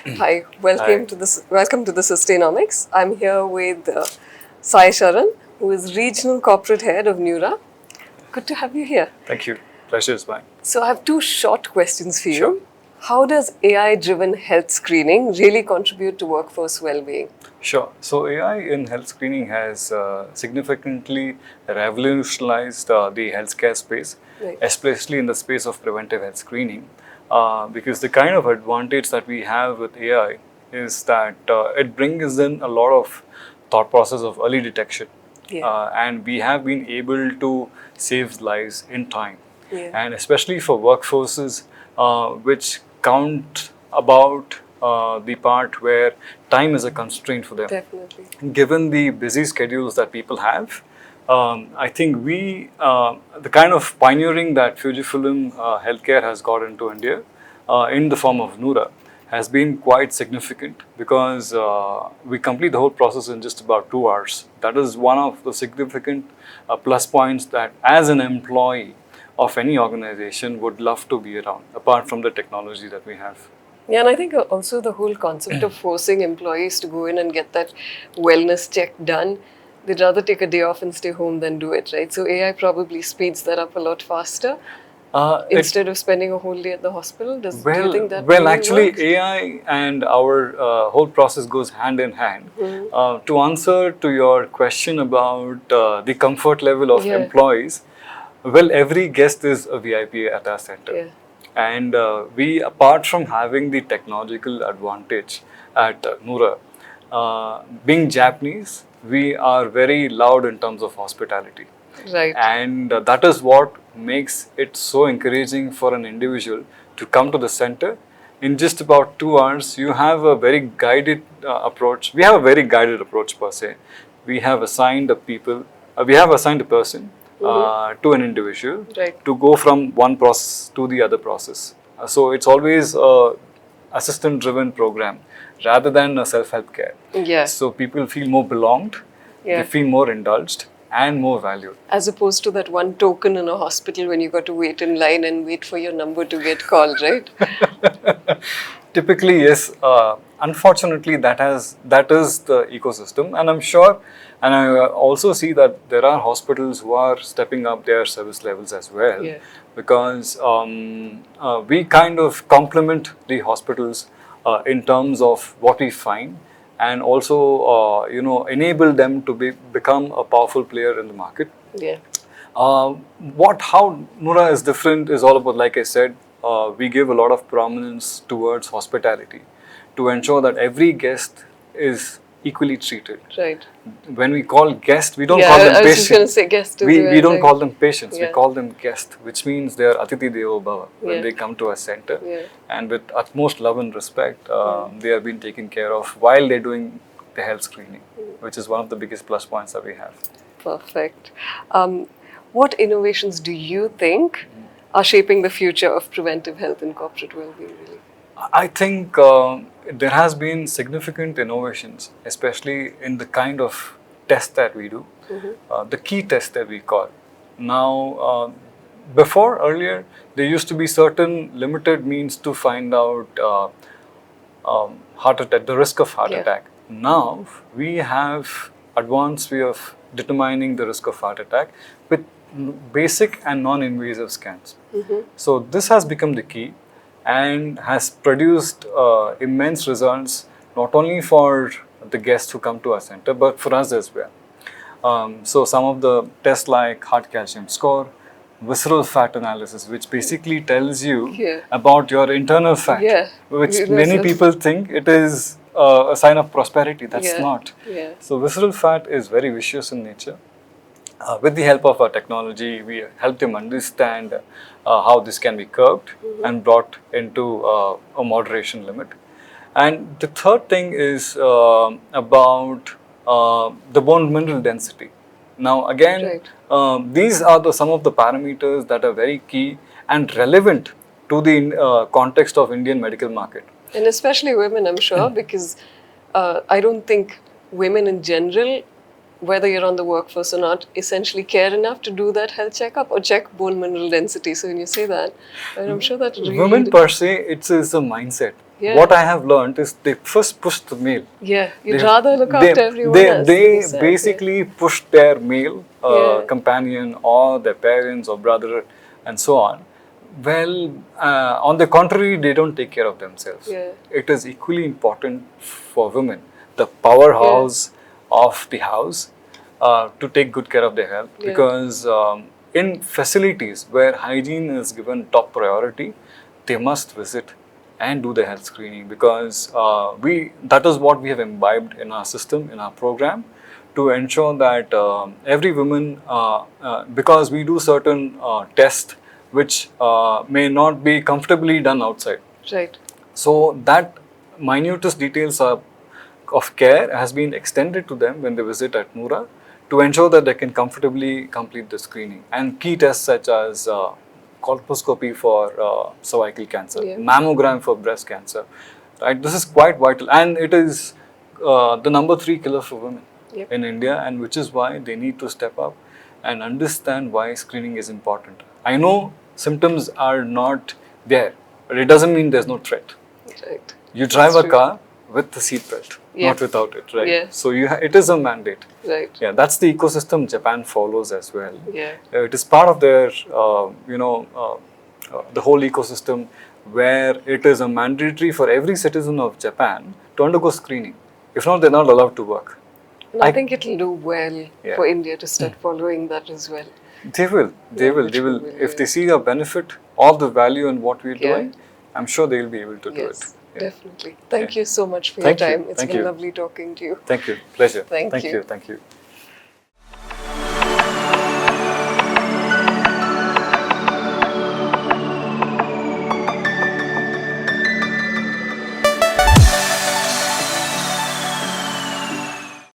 Hi, Hi. welcome to the Sustainomics. I'm here with Sai Sharan, who is Regional Corporate Head of Nura. Good to have you here. Thank you. Pleasure is mine. So I have two short questions for Sure. you. How does AI-driven health screening really contribute to workforce well-being? Sure. So AI in health screening has significantly revolutionized the healthcare space, Right. especially in the space of preventive health screening, because the kind of advantage that we have with AI is that it brings in a lot of thought process of early detection, Yeah. and we have been able to save lives in time. Yeah. And especially for workforces which count about the part where time is a constraint for them. Definitely. Given the busy schedules that people have, I think the kind of pioneering that Fujifilm healthcare has got into India in the form of Nura has been quite significant because we complete the whole process in just about 2 hours. That is one of the significant plus points that as an employee of any organization would love to be around, apart from the technology that we have. Yeah, and I think also the whole concept of forcing employees to go in and get that wellness check done, they'd rather take a day off and stay home than do it, right? So AI probably speeds that up a lot faster instead of spending a whole day at the hospital. Do you think that Well, really actually, works? AI and our whole process goes hand in hand. To answer to your question about the comfort level of Yeah. employees, well, every guest is a VIP at our center. Yeah. And we, apart from having the technological advantage at Nura, being Japanese, we are very loud in terms of hospitality. Right. And that is what makes it so encouraging for an individual to come to the center. In just about 2 hours, you have a very guided approach. We have a very guided approach per se. We have assigned we have assigned a person to an individual Right. to go from one process to the other process. So it's always a assistant driven program rather than a self-help care. Yeah. So people feel more belonged, Yeah. they feel more indulged and more valued. As opposed to that one token in a hospital when you got to wait in line and wait for your number to get called, right? Typically, yes. Unfortunately, that is the ecosystem, and I'm sure, and I also see that there are hospitals who are stepping up their service levels as well, Yeah. because we kind of complement the hospitals in terms of what we find, and also enable them to become a powerful player in the market. Yeah. How Nura is different is all about, like I said, we give a lot of prominence towards hospitality to ensure that every guest is equally treated. Right. When we call guest, we don't Yeah, call them I was just going to patients. say guest as We well. don't right? call them patients, we Yeah. call them guest, which means they are Atiti Devo Bhava when Yeah. they come to a center. Yeah. And with utmost love and respect, they are being taken care of while they're doing the health screening, which is one of the biggest plus points that we have. Perfect. What innovations do you think are shaping the future of preventive health and corporate well-being, really? I think there has been significant innovations, especially in the kind of test that we do, the key test that we call. Now, before earlier, there used to be certain limited means to find out heart attack, the risk of heart Yeah. attack. Now, we have advanced way of determining the risk of heart attack with basic and non-invasive scans. So this has become the key and has produced immense results not only for the guests who come to our center but for us as well. So some of the tests like heart calcium score, visceral fat analysis, which basically tells you Yeah. about your internal fat, Yeah. which That's many a- people think it is a sign of prosperity. That's Yeah. not. Yeah. So visceral fat is very vicious in nature. With the help of our technology, we help them understand how this can be curbed and brought into a moderation limit. And the third thing is about the bone mineral density. Now, again, Right. these are some of the parameters that are very key and relevant to the context of Indian medical market. And especially women, I'm sure, because I don't think women in general, whether you're on the workforce or not, essentially care enough to do that health checkup or check bone mineral density. So when you say that, I'm sure that really... Women per se, it's a mindset. Yeah. What I have learned is they first push the male. Yeah, you'd They, rather look they, after everyone they, else. Than they yourself, basically push their male Yeah. companion or their parents or brother and so on. Well, on the contrary, they don't take care of themselves. Yeah. It is equally important for women, the powerhouse of the house, to take good care of their health. Yeah. Because in facilities where hygiene is given top priority, they must visit and do the health screening, because that is what we have imbibed in our system, in our program, to ensure that every woman, because we do certain tests which may not be comfortably done outside. Right. So that minutest details of care has been extended to them when they visit at Nura, to ensure that they can comfortably complete the screening. And key tests such as colposcopy for cervical cancer, Yeah. mammogram for breast cancer. Right, this is quite vital, and it is the number 3 killer for women Yep. in India, and which is why they need to step up and understand why screening is important. I know symptoms are not there, but it doesn't mean there's no threat. Right. You drive That's a true. car with the seatbelt, Yeah. not without it, right? Yeah. So it is a mandate. Right. Yeah, that's the ecosystem Japan follows as well. Yeah. It is part of their, the whole ecosystem, where it is a mandatory for every citizen of Japan to undergo screening. If not, they're not allowed to work. And I think it'll do well Yeah. for India to start following that as well. They will. They Yeah, will. which They we will. will, If yeah. they see a benefit of the value in what we're Yeah. doing, I'm sure they'll be able to do it. Yes, definitely. Thank Yeah. you so much for Thank your you. time. It's Thank been you. lovely talking to you. Thank you. Pleasure. Thank you. Thank you.